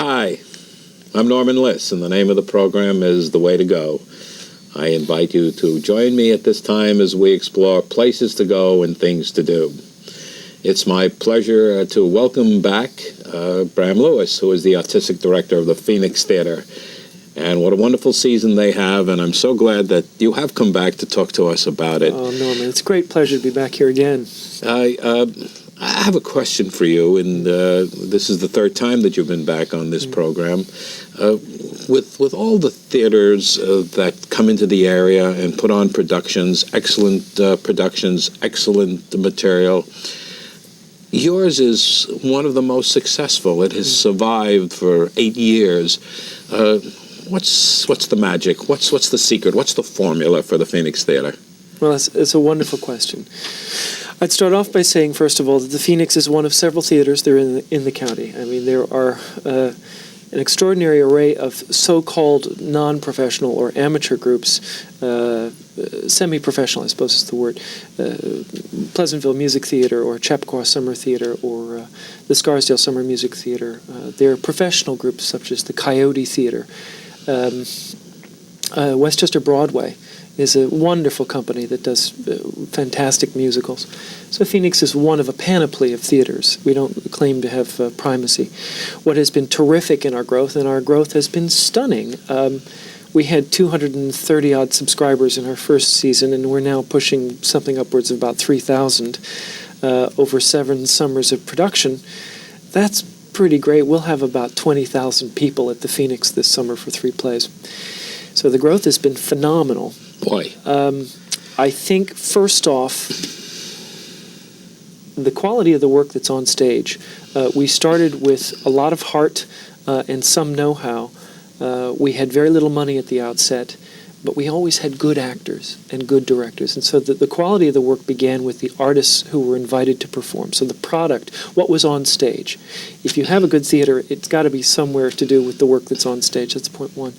Hi, I'm Norman Liss, and the name of the program is The Way to Go. I invite you to join me at this time as we explore places to go and things to do. It's my pleasure to welcome back Bram Lewis, who is the artistic director of the Phoenix Theater. And what a wonderful season they have, and I'm so glad that you have come back to talk to us about it. Oh, Norman, it's a great pleasure to be back here again. I have a question for you, and this is the third time that you've been back on this program. With all the theaters that come into the area and put on productions, excellent material, yours is one of the most successful. It has survived for 8 years. What's the magic? What's the secret? What's the formula for the Phoenix Theater? Well, it's a wonderful question. I'd start off by saying, first of all, that the Phoenix is one of several theaters that are in the county. I mean, there are an extraordinary array of so-called non-professional or amateur groups, semi-professional, I suppose is the word, Pleasantville Music Theater or Chappaqua Summer Theater or the Scarsdale Summer Music Theater. There are professional groups such as the Coyote Theater. Westchester Broadway is a wonderful company that does fantastic musicals. So Phoenix is one of a panoply of theaters. We don't claim to have primacy. What has been terrific in our growth, and our growth has been stunning, we had 230-odd subscribers in our first season, and we're now pushing something upwards of about 3,000 over 7 summers of production. That's pretty great. We'll have about 20,000 people at the Phoenix this summer for 3 plays. So the growth has been phenomenal. Boy. I think, first off, the quality of the work that's on stage. We started with a lot of heart and some know-how. We had very little money at the outset, but we always had good actors and good directors. And so the quality of the work began with the artists who were invited to perform. So the product, what was on stage. If you have a good theater, it's got to be somewhere to do with the work that's on stage. That's point one.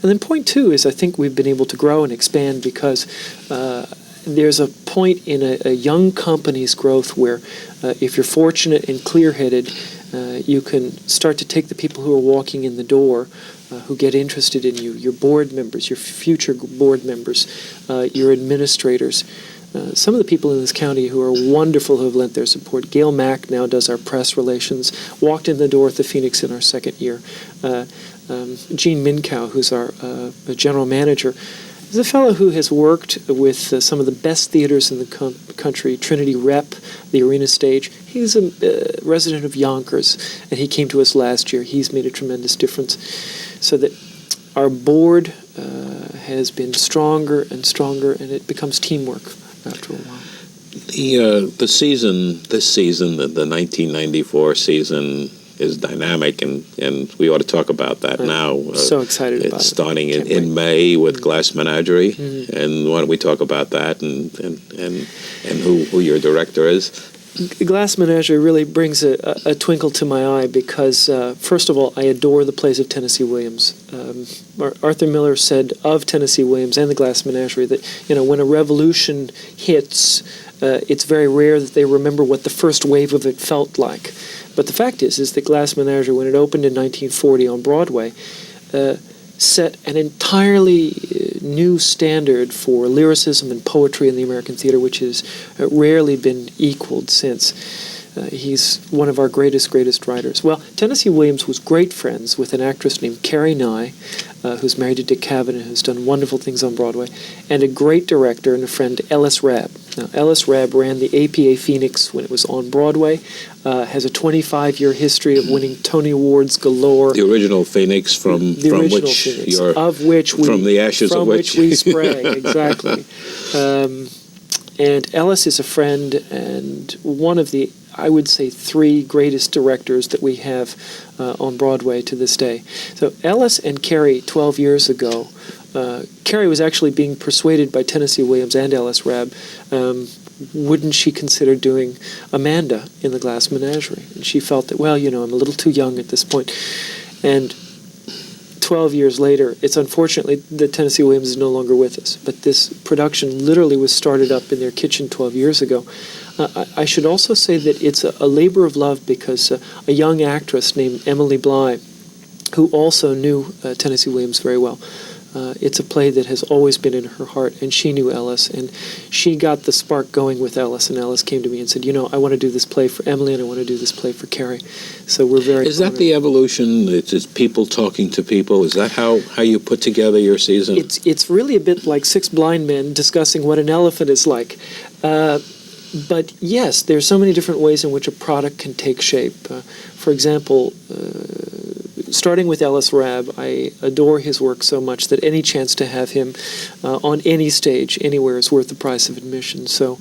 And then point two is I think we've been able to grow and expand because there's a point in a young company's growth where if you're fortunate and clear-headed, you can start to take the people who are walking in the door who get interested in you, your board members, your future board members, your administrators. Some of the people in this county who are wonderful who have lent their support. Gail Mack now does our press relations, walked in the door at the Phoenix in our second year. Gene Minkow, who's our general manager, is a fellow who has worked with some of the best theaters in the country, Trinity Rep, the Arena Stage. He's a resident of Yonkers, and he came to us last year. He's made a tremendous difference. So that our board has been stronger and stronger, and it becomes teamwork after a while. This season, the 1994 season, is dynamic, and we ought to talk about that now. So excited about it. It's starting in May with Glass Menagerie, and why don't we talk about that and who your director is? Glass Menagerie really brings a twinkle to my eye because, first of all, I adore the plays of Tennessee Williams. Arthur Miller said of Tennessee Williams and the Glass Menagerie that, when a revolution hits, it's very rare that they remember what the first wave of it felt like. But the fact is that Glass Menagerie, when it opened in 1940 on Broadway, set an entirely new standard for lyricism and poetry in the American theater, which has rarely been equaled since. He's one of our greatest writers. Well, Tennessee Williams was great friends with an actress named Carrie Nye, who's married to Dick Cavett and who's done wonderful things on Broadway, and a great director and a friend, Ellis Rabb. Now, Ellis Rabb ran the APA Phoenix when it was on Broadway, has a 25-year history of winning Tony Awards galore. The original Phoenix from which we sprang, exactly. And Ellis is a friend and one of the, I would say, 3 greatest directors that we have on Broadway to this day. So Ellis and Carrie, 12 years ago, Carrie was actually being persuaded by Tennessee Williams and Ellis Rabb, wouldn't she consider doing Amanda in the Glass Menagerie? And she felt that, well, I'm a little too young at this point. And 12 years later, it's unfortunately that Tennessee Williams is no longer with us, but this production literally was started up in their kitchen 12 years ago. I should also say that it's a labor of love because a young actress named Emily Bly who also knew Tennessee Williams very well. It's a play that has always been in her heart, and she knew Ellis, and she got the spark going with Ellis, and Ellis came to me and said, I want to do this play for Emily, and I want to do this play for Carrie. So we're very Is that honored. the evolution? It's people talking to people? Is that how you put together your season? It's really a bit like six blind men discussing what an elephant is like. But yes, there's so many different ways in which a product can take shape. For example, starting with Ellis Rabb, I adore his work so much that any chance to have him on any stage, anywhere, is worth the price of admission. So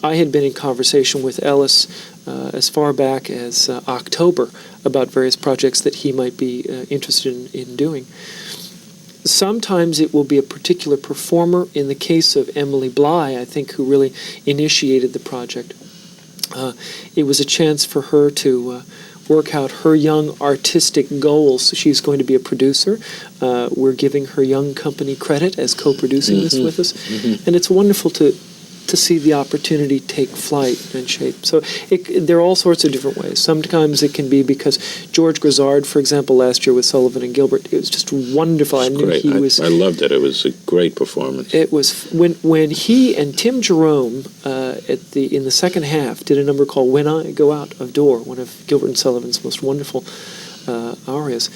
I had been in conversation with Ellis as far back as October about various projects that he might be interested in doing. Sometimes it will be a particular performer. In the case of Emily Bly, I think, who really initiated the project, it was a chance for her to work out her young artistic goals. She's going to be a producer. We're giving her young company credit as co-producing this with us. And it's wonderful to see the opportunity take flight and shape. So there are all sorts of different ways. Sometimes it can be because George Grizzard, for example, last year with Sullivan and Gilbert, it was just wonderful. I knew great. he was... I loved it. It was a great performance. It was when he and Tim Jerome in the second half did a number called "When I Go Out of Door," one of Gilbert and Sullivan's most wonderful arias.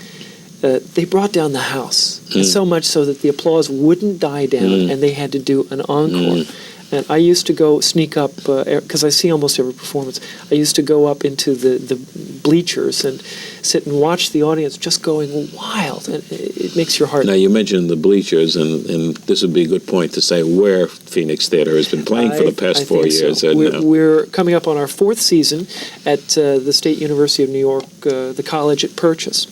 They brought down the house, so much so that the applause wouldn't die down, and they had to do an encore. And I used to go sneak up, because I see almost every performance, I used to go up into the bleachers and sit and watch the audience just going wild. And it makes your heart... Now, you mentioned the bleachers, and this would be a good point to say where Phoenix Theater has been playing for the past 4 years. So. We're coming up on our fourth season at the State University of New York, the college at Purchase.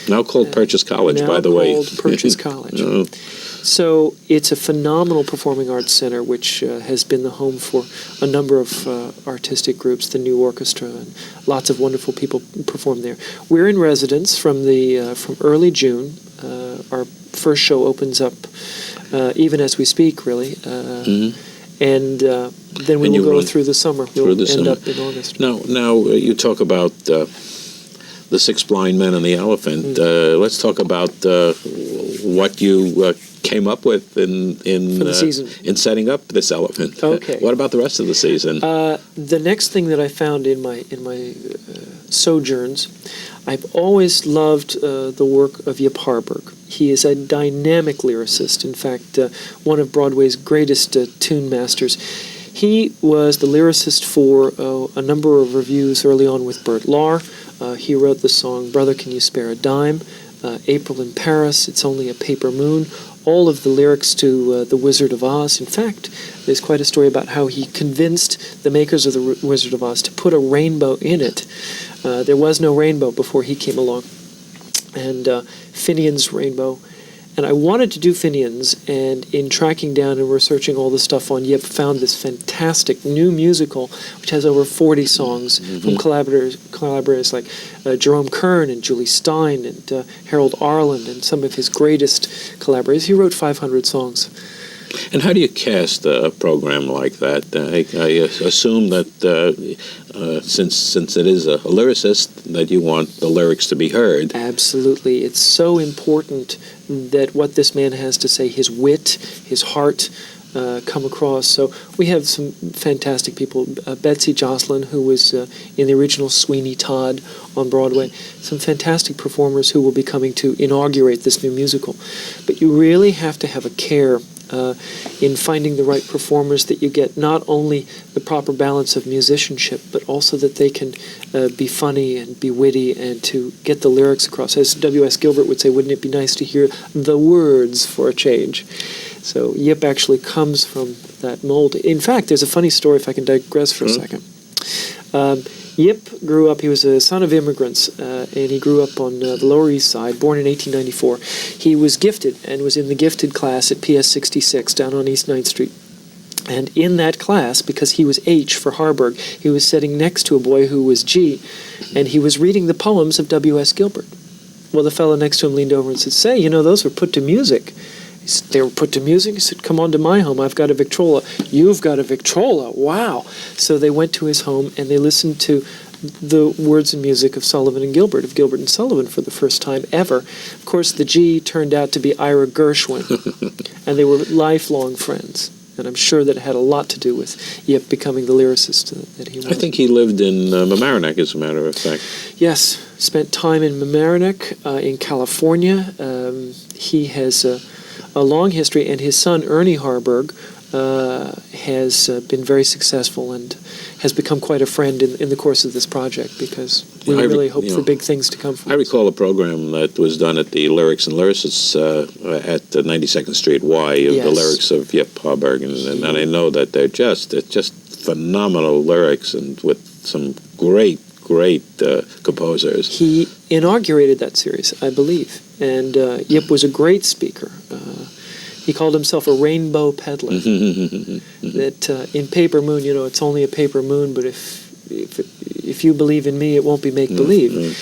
Now called Purchase College, by the way. Now called Purchase College. So it's a phenomenal performing arts center, which has been the home for a number of artistic groups, the New Orchestra, and lots of wonderful people perform there. We're in residence from early June. Our first show opens up even as we speak, really. And then we will go through the summer. We'll end up in August. Now you talk about the Six Blind Men and the Elephant. Let's talk about what you came up with in setting up this elephant. Okay. What about the rest of the season? The next thing that I found in my sojourns, I've always loved the work of Yip Harburg. He is a dynamic lyricist. In fact, one of Broadway's greatest tune masters. He was the lyricist for a number of revues early on with Bert Lahr. He wrote the song "Brother, Can You Spare a Dime?", "April in Paris," "It's Only a Paper Moon," all of the lyrics to The Wizard of Oz. In fact, there's quite a story about how he convinced the makers of The Wizard of Oz to put a rainbow in it. There was no rainbow before he came along. And Finian's Rainbow. And I wanted to do Finian's, and in tracking down and researching all the stuff on Yip, found this fantastic new musical, which has over 40 songs from collaborators like Jerome Kern and Julie Stein and Harold Arland and some of his greatest collaborators. He wrote 500 songs. And how do you cast a program like that? I assume that since it is a lyricist, that you want the lyrics to be heard. Absolutely. It's so important that what this man has to say, his wit, his heart, come across. So we have some fantastic people. Betsy Jocelyn, who was in the original Sweeney Todd on Broadway. Some fantastic performers who will be coming to inaugurate this new musical. But you really have to have a care in finding the right performers, that you get not only the proper balance of musicianship, but also that they can be funny and be witty and to get the lyrics across. As W.S. Gilbert would say, wouldn't it be nice to hear the words for a change? So Yip actually comes from that mold. In fact, there's a funny story, if I can digress for a second. Yip grew up, he was a son of immigrants, and he grew up on the Lower East Side, born in 1894. He was gifted and was in the gifted class at PS 66 down on East 9th Street. And in that class, because he was H for Harburg, he was sitting next to a boy who was G, and he was reading the poems of W.S. Gilbert. Well, the fellow next to him leaned over and said, "Say, you know, those were put to music." He said, "They were put to music?" He said, "Come on to my home. I've got a Victrola." "You've got a Victrola? Wow." So they went to his home and they listened to the words and music of Sullivan and Gilbert, and Sullivan for the first time ever. Of course, the G turned out to be Ira Gershwin, and they were lifelong friends. And I'm sure that it had a lot to do with Yip becoming the lyricist that he was. I think he lived in Mamaroneck, as a matter of fact. Yes, spent time in Mamaroneck in California. He has a long history, and his son, Ernie Harburg, has been very successful and has become quite a friend in the course of this project, because we really hope for big things to come from it. I recall a program that was done at the Lyrics and Lyricists at 92nd Street Y, of the lyrics of Yip Harburg, and I know that it's just phenomenal lyrics, and with some great composers. He inaugurated that series, I believe, and Yip was a great speaker. He called himself a rainbow peddler. That in Paper Moon, it's only a paper moon, but if you believe in me, it won't be make-believe.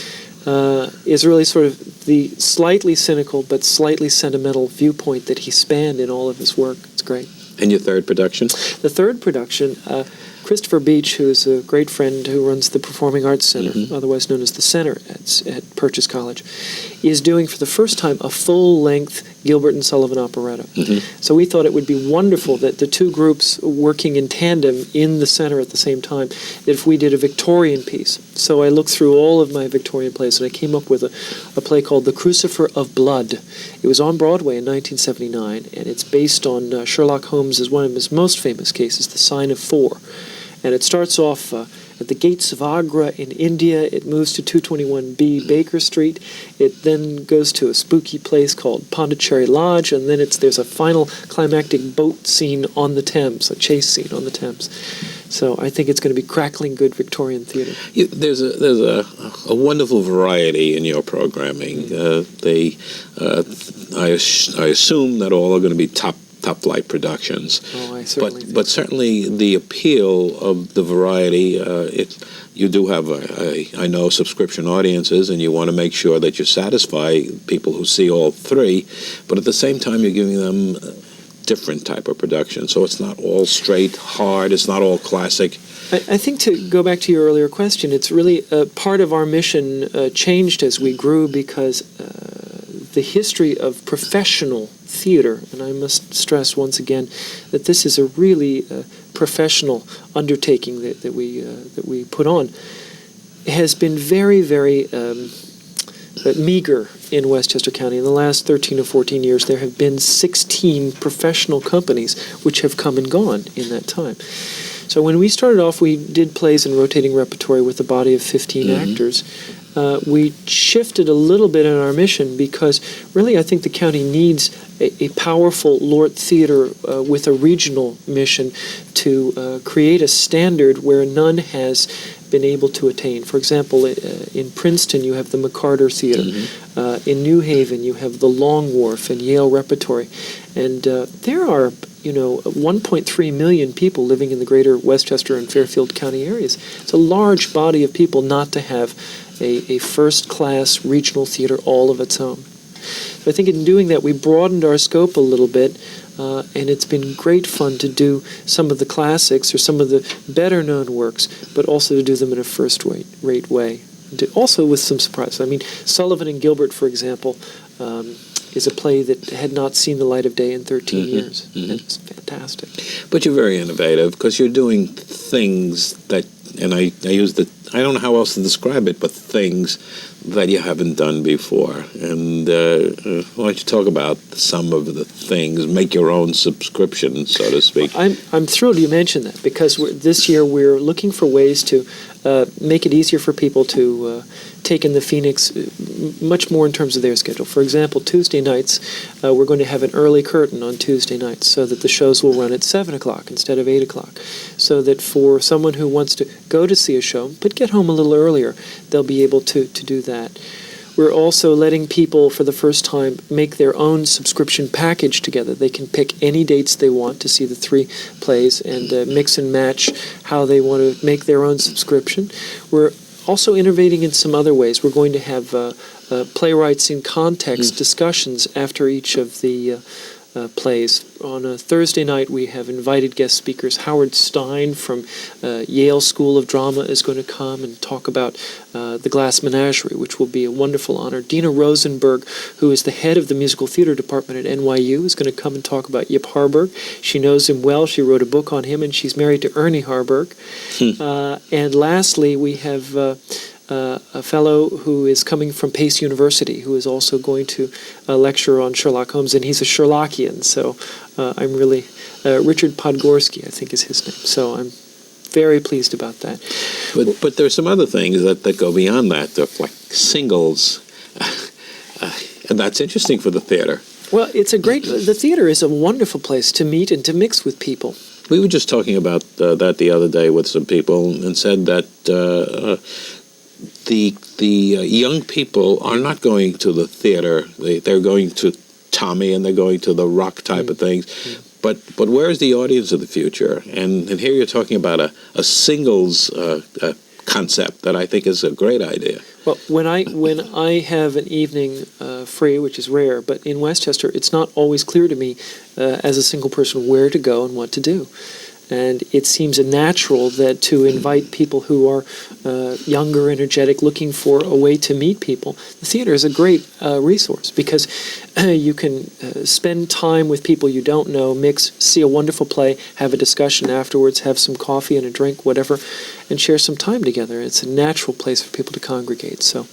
Is really sort of the slightly cynical but slightly sentimental viewpoint that he spanned in all of his work. It's great. And your third production? The third production, Christopher Beach, who's a great friend who runs the Performing Arts Center, otherwise known as the Center at Purchase College, is doing for the first time a full-length Gilbert and Sullivan operetta. So we thought it would be wonderful that the two groups working in tandem in the Center at the same time, that if we did a Victorian piece. So I looked through all of my Victorian plays, and I came up with a play called The Crucifer of Blood. It was on Broadway in 1979, and it's based on Sherlock Holmes' one of his most famous cases, The Sign of Four. And it starts off at the gates of Agra in India. It moves to 221B Baker Street. It then goes to a spooky place called Pondicherry Lodge, and then there's a final climactic boat scene on the Thames, a chase scene on the Thames. So I think it's going to be crackling good Victorian theater. There's a wonderful variety in your programming. I assume that all are going to be top flight productions. Oh, I certainly but certainly the appeal of the variety, you do have I know subscription audiences, and you want to make sure that you satisfy people who see all three, but at the same time you're giving them different type of production, so it's not all straight hard, it's not all classic. I think, to go back to your earlier question, it's really part of our mission changed as we grew, because the history of professional theater, and I must stress once again that this is a really professional undertaking that we put on, has been very, very meager in Westchester County. In the last 13 or 14 years, there have been 16 professional companies which have come and gone in that time. So when we started off, we did plays and rotating repertory with a body of 15 actors. We shifted a little bit in our mission, because really I think the county needs a powerful Lort theater with a regional mission to create a standard where none has been able to attain. For example, in Princeton you have the McCarter Theater. In New Haven you have the Long Wharf and Yale Repertory. And there are 1.3 million people living in the greater Westchester and Fairfield County areas. It's a large body of people not to have a first-class regional theater all of its own. So I think in doing that, we broadened our scope a little bit, and it's been great fun to do some of the classics or some of the better-known works, but also to do them in a first-rate way. Also with some surprise. I mean, Sullivan and Gilbert, for example, is a play that had not seen the light of day in 13 years. It's fantastic. But you're very innovative, because you're doing things that, and I don't know how else to describe it, but things that you haven't done before. And why don't you talk about some of the things, make your own subscription, so to speak. I'm thrilled you mentioned that, because this year we're looking for ways to make it easier for people to take in the Phoenix much more in terms of their schedule. For example, Tuesday nights, we're going to have an early curtain on Tuesday nights, so that the shows will run at 7 o'clock instead of 8 o'clock, so that for someone who wants to go to see a show but get home a little earlier, they'll be able to do that. We're also letting people, for the first time, make their own subscription package together. They can pick any dates they want to see the three plays and mix and match how they want to make their own subscription. We're also innovating in some other ways. We're going to have playwrights in context discussions after each of the plays. On a Thursday night, we have invited guest speakers. Howard Stein from Yale School of Drama is going to come and talk about The Glass Menagerie, which will be a wonderful honor. Dina Rosenberg, who is the head of the musical theater department at NYU, is going to come and talk about Yip Harburg. She knows him well. She wrote a book on him, and she's married to Ernie Harburg. And lastly, we have a fellow who is coming from Pace University, who is also going to lecture on Sherlock Holmes, and he's a Sherlockian, so I'm really... Richard Podgorski, I think is his name, so I'm very pleased about that. But there's some other things that go beyond that, like singles, and that's interesting for the theater. Well, the theater is a wonderful place to meet and to mix with people. We were just talking about that the other day with some people and said that the young people are not going to the theater. They're going to Tommy and they're going to the rock type of things. But where is the audience of the future? And here you're talking about a singles concept that I think is a great idea. Well, when I have an evening free, which is rare, but in Westchester, it's not always clear to me as a single person where to go and what to do. And it seems natural that to invite people who are younger, energetic, looking for a way to meet people. The theater is a great resource because you can spend time with people you don't know, mix, see a wonderful play, have a discussion afterwards, have some coffee and a drink, whatever, and share some time together. It's a natural place for people to congregate. So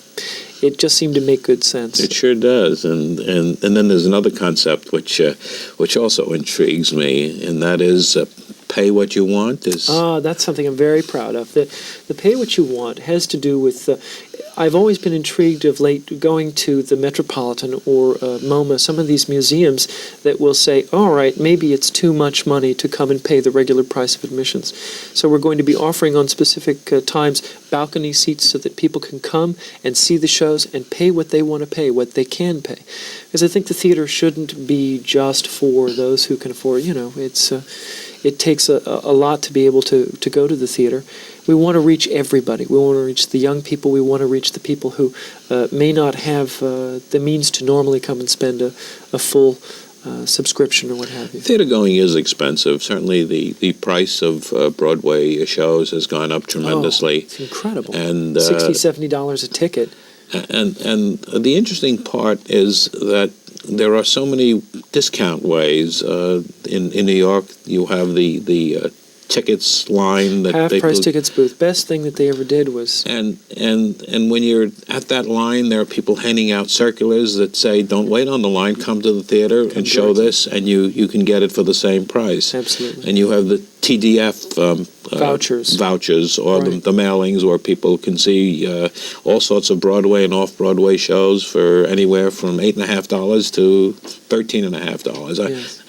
it just seemed to make good sense. It sure does, and then there's another concept which also intrigues me, and that is pay what you want. That's something I'm very proud of. The pay what you want has to do with. I've always been intrigued of late going to the Metropolitan or MoMA, some of these museums that will say, all right, maybe it's too much money to come and pay the regular price of admissions. So we're going to be offering on specific times balcony seats so that people can come and see the shows and pay what they want to pay, what they can pay. Because I think the theater shouldn't be just for those who can afford, it takes a lot to be able to go to the theater. We want to reach everybody. We want to reach the young people. We want to reach the people who may not have the means to normally come and spend a full subscription or what have you. Theater going is expensive. Certainly the price of Broadway shows has gone up tremendously. It's incredible. And $60, $70 a ticket. And the interesting part is that there are so many discount ways. In New York, you have the tickets line that half-price tickets booth. Best thing that they ever did was. And when you're at that line, there are people handing out circulars that say, "Don't wait on the line. Come to the theater and show this, and you can get it for the same price." Absolutely. And you have the TDF vouchers, or right. the mailings, where people can see all sorts of Broadway and off-Broadway shows for anywhere from $8.50 to $13.50. Yes.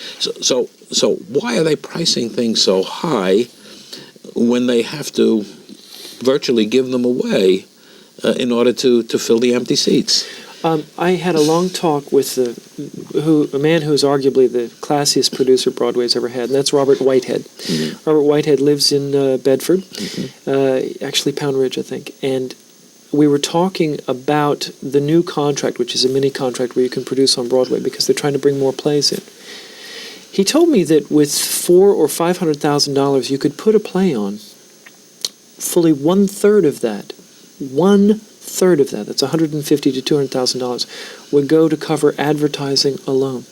So why are they pricing things so high when they have to virtually give them away in order to fill the empty seats? I had a long talk with a man who is arguably the classiest producer Broadway's ever had, and that's Robert Whitehead. Mm-hmm. Robert Whitehead lives in Bedford, actually Pound Ridge, I think, and we were talking about the new contract, which is a mini contract where you can produce on Broadway because they're trying to bring more plays in. He told me that with $400,000 or $500,000, you could put a play on. Fully one-third of that, that's $150,000 to $200,000, would go to cover advertising alone.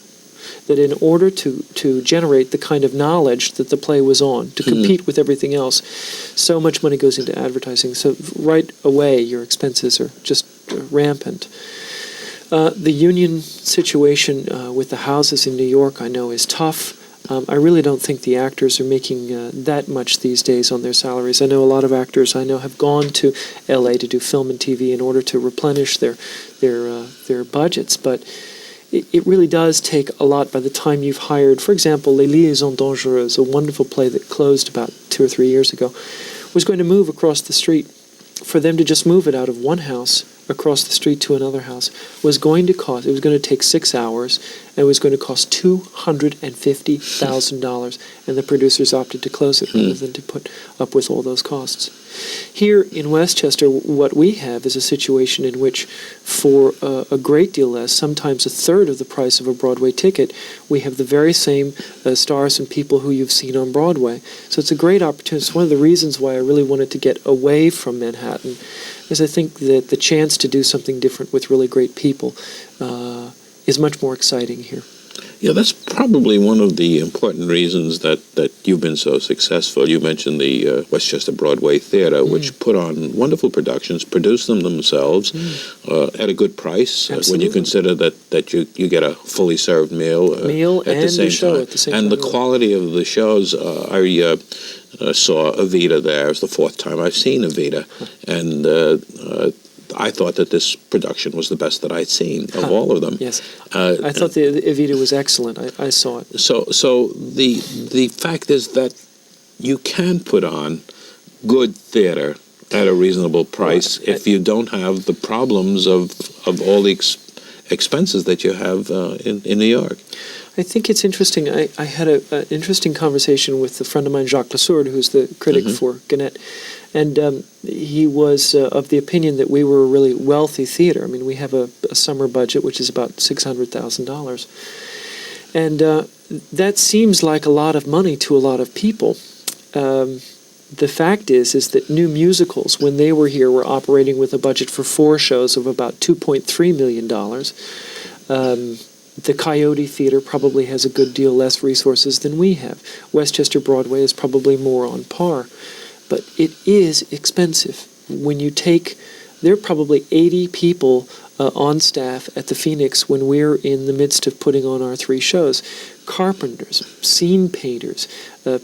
That in order to generate the kind of knowledge that the play was on, to compete with everything else, so much money goes into advertising. So right away, your expenses are just rampant. The union situation with the houses in New York, I know, is tough. I really don't think the actors are making that much these days on their salaries. I know a lot of actors I know have gone to L.A. to do film and TV in order to replenish their budgets, but it really does take a lot by the time you've hired. For example, Les Liaisons Dangereuses, a wonderful play that closed about 2 or 3 years ago, was going to move across the street. For them to just move it out of one house across the street to another house was going to cost, it was going to take 6 hours, and it was going to cost $250,000, and the producers opted to close it rather than to put up with all those costs. Here in Westchester, what we have is a situation in which, for a great deal less, sometimes a third of the price of a Broadway ticket, we have the very same stars and people who you've seen on Broadway. So it's a great opportunity. It's one of the reasons why I really wanted to get away from Manhattan, because I think that the chance to do something different with really great people is much more exciting here. Yeah, that's probably one of the important reasons that you've been so successful. You mentioned the Westchester Broadway Theater, which put on wonderful productions, produced them themselves at a good price when you consider that you get a fully served meal at and the same show time. at the same and time. the quality of the shows, I saw Evita there. It was the fourth time I've seen Evita, and I thought that this production was the best that I'd seen of all of them. Yes, I thought the Evita was excellent. I saw it. So the fact is that you can put on good theater at a reasonable price if you don't have the problems of all the expenses that you have in New York. I think it's interesting. I had an interesting conversation with a friend of mine, Jacques Lasourde, who's the critic for Gannett, and he was of the opinion that we were a really wealthy theater. I mean, we have a summer budget which is about $600,000, and that seems like a lot of money to a lot of people. The fact is that new musicals, when they were here, were operating with a budget for 4 shows of about $2.3 million. The Coyote Theater probably has a good deal less resources than we have. Westchester Broadway is probably more on par. But it is expensive. When you take, there are probably 80 people on staff at the Phoenix when we're in the midst of putting on our 3 shows. Carpenters, scene painters,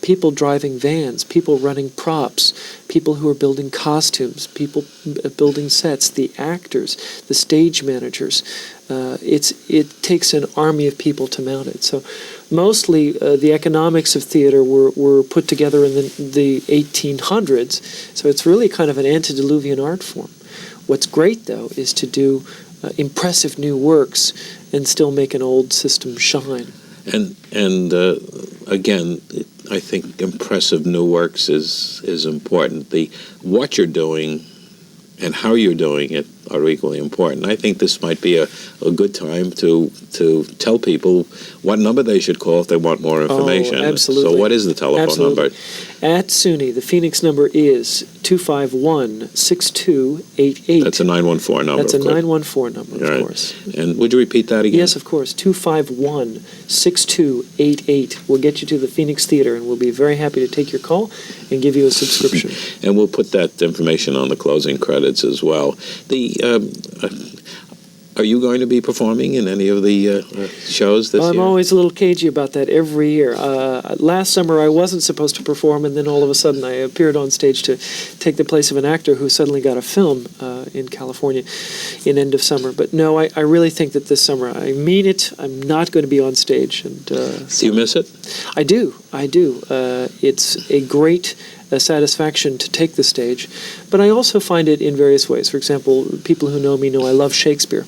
people driving vans, people running props, people who are building costumes, people building sets, the actors, the stage managers. It takes an army of people to mount it. So mostly the economics of theater were put together in the 1800s, so it's really kind of an antediluvian art form. What's great, though, is to do impressive new works and still make an old system shine. And again, I think impressive new works is important. What you're doing and how you're doing it are equally important. I think this might be a good time to tell people what number they should call if they want more information. Oh, absolutely. So what is the telephone number? At SUNY, the Phoenix number is 251-6288. That's a 914 number. That's a 914 number, of course. And would you repeat that again? Yes, of course. 251-6288. We'll get you to the Phoenix Theater, and we'll be very happy to take your call and give you a subscription. And we'll put that information on the closing credits as well. Are you going to be performing in any of the shows this year? I'm always a little cagey about that every year. Last summer I wasn't supposed to perform, and then all of a sudden I appeared on stage to take the place of an actor who suddenly got a film in California in end of summer. But no, I really think that this summer, I mean it, I'm not going to be on stage. And do you miss it? I do. It's a great satisfaction to take the stage, but I also find it in various ways. For example, people who know me know I love Shakespeare.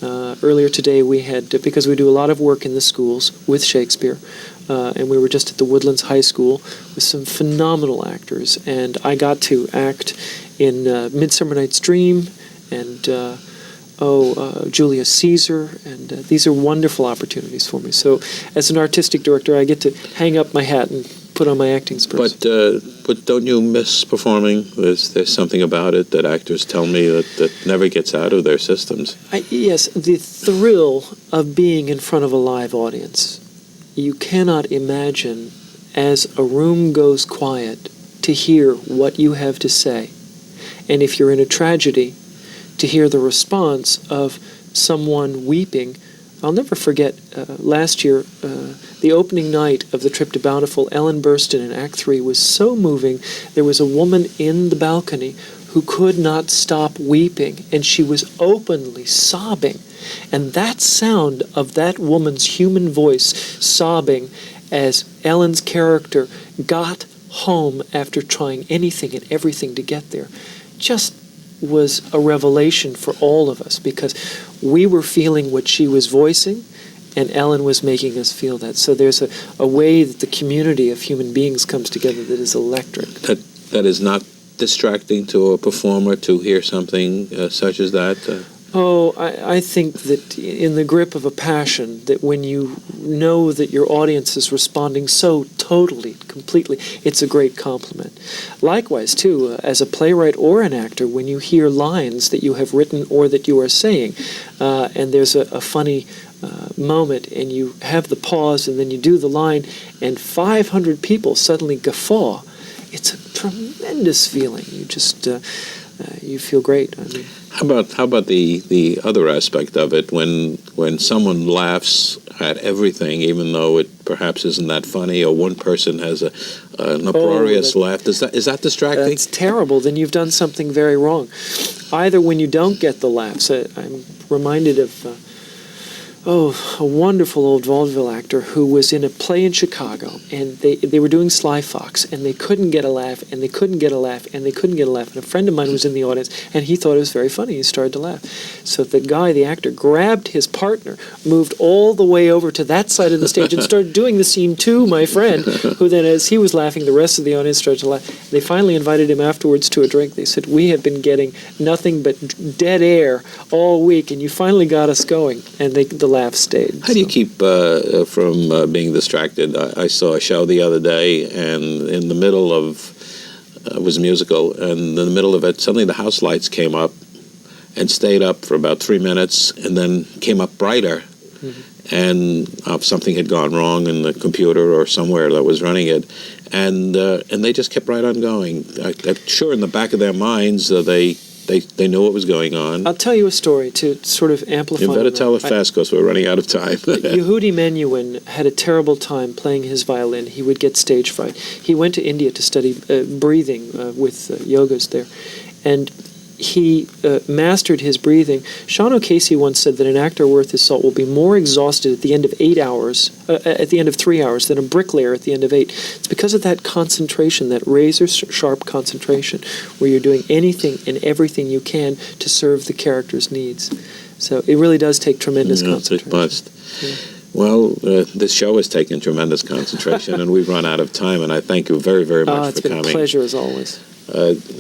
Earlier today we had, because we do a lot of work in the schools with Shakespeare, and we were just at the Woodlands High School with some phenomenal actors, and I got to act in Midsummer Night's Dream and Julius Caesar, and these are wonderful opportunities for me. So as an artistic director, I get to hang up my hat and put on my acting spurs. But don't you miss performing? There's something about it that actors tell me that never gets out of their systems. Yes, the thrill of being in front of a live audience. You cannot imagine, as a room goes quiet, to hear what you have to say. And if you're in a tragedy, to hear the response of someone weeping. I'll never forget last year, the opening night of the trip to Bountiful, Ellen Burstyn in Act 3 was so moving. There was a woman in the balcony who could not stop weeping, and she was openly sobbing. And that sound of that woman's human voice sobbing as Ellen's character got home after trying anything and everything to get there just was a revelation for all of us, because we were feeling what she was voicing, And Ellen was making us feel that. So there's a way that the community of human beings comes together that is electric. That is not distracting to a performer to hear something such as that? I think that in the grip of a passion, that when you know that your audience is responding so totally, completely, it's a great compliment. Likewise, too, as a playwright or an actor, when you hear lines that you have written or that you are saying, and there's a funny moment, and you have the pause, and then you do the line, and 500 people suddenly guffaw, it's a tremendous feeling. You just... you feel great. I mean, how about the other aspect of it when someone laughs at everything, even though it perhaps isn't that funny, or one person has an uproarious laugh? Is that distracting? That's terrible. Then you've done something very wrong. Either when you don't get the laughs. I'm reminded of a wonderful old vaudeville actor who was in a play in Chicago, and they were doing Sly Fox, and they couldn't get a laugh, and they couldn't get a laugh, and they couldn't get a laugh. And a friend of mine was in the audience, and he thought it was very funny. He started to laugh. So the actor, grabbed his partner, moved all the way over to that side of the stage, and started doing the scene to my friend, who then, as he was laughing, the rest of the audience started to laugh. They finally invited him afterwards to a drink. They said, "We have been getting nothing but dead air all week, and you finally got us going." And the laugh stayed. How do you keep from being distracted? I saw a show the other day, and in the middle of it was a musical, and in the middle of it, suddenly the house lights came up and stayed up for about 3 minutes, and then came up brighter. Mm-hmm. And something had gone wrong in the computer or somewhere that was running it, and they just kept right on going. I'm sure in the back of their minds they knew what was going on. I'll tell you a story to sort of amplify. You better tell it fast because we're running out of time. Yehudi Menuhin had a terrible time playing his violin. He would get stage fright. He went to India to study breathing with yogas there, and he mastered his breathing. Sean O'Casey once said that an actor worth his salt will be more exhausted at the end of 8 hours, at the end of 3 hours, than a bricklayer at the end of 8. It's because of that concentration, that razor-sharp concentration, where you're doing anything and everything you can to serve the character's needs. So it really does take tremendous concentration. It must. Yeah. Well, this show has taken tremendous concentration, and we've run out of time, and I thank you very, very much for coming. It's been a pleasure, as always.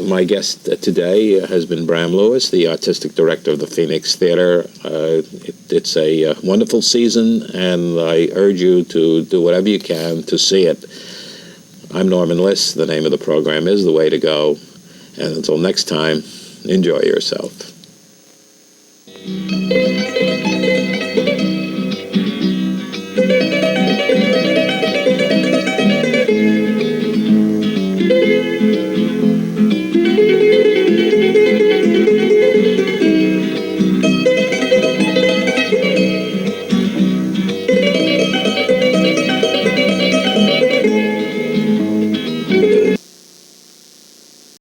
My guest today has been Bram Lewis, the artistic director of the Phoenix Theater. It's a wonderful season, and I urge you to do whatever you can to see it. I'm Norman Liss. The name of the program is The Way to Go. And until next time, enjoy yourself.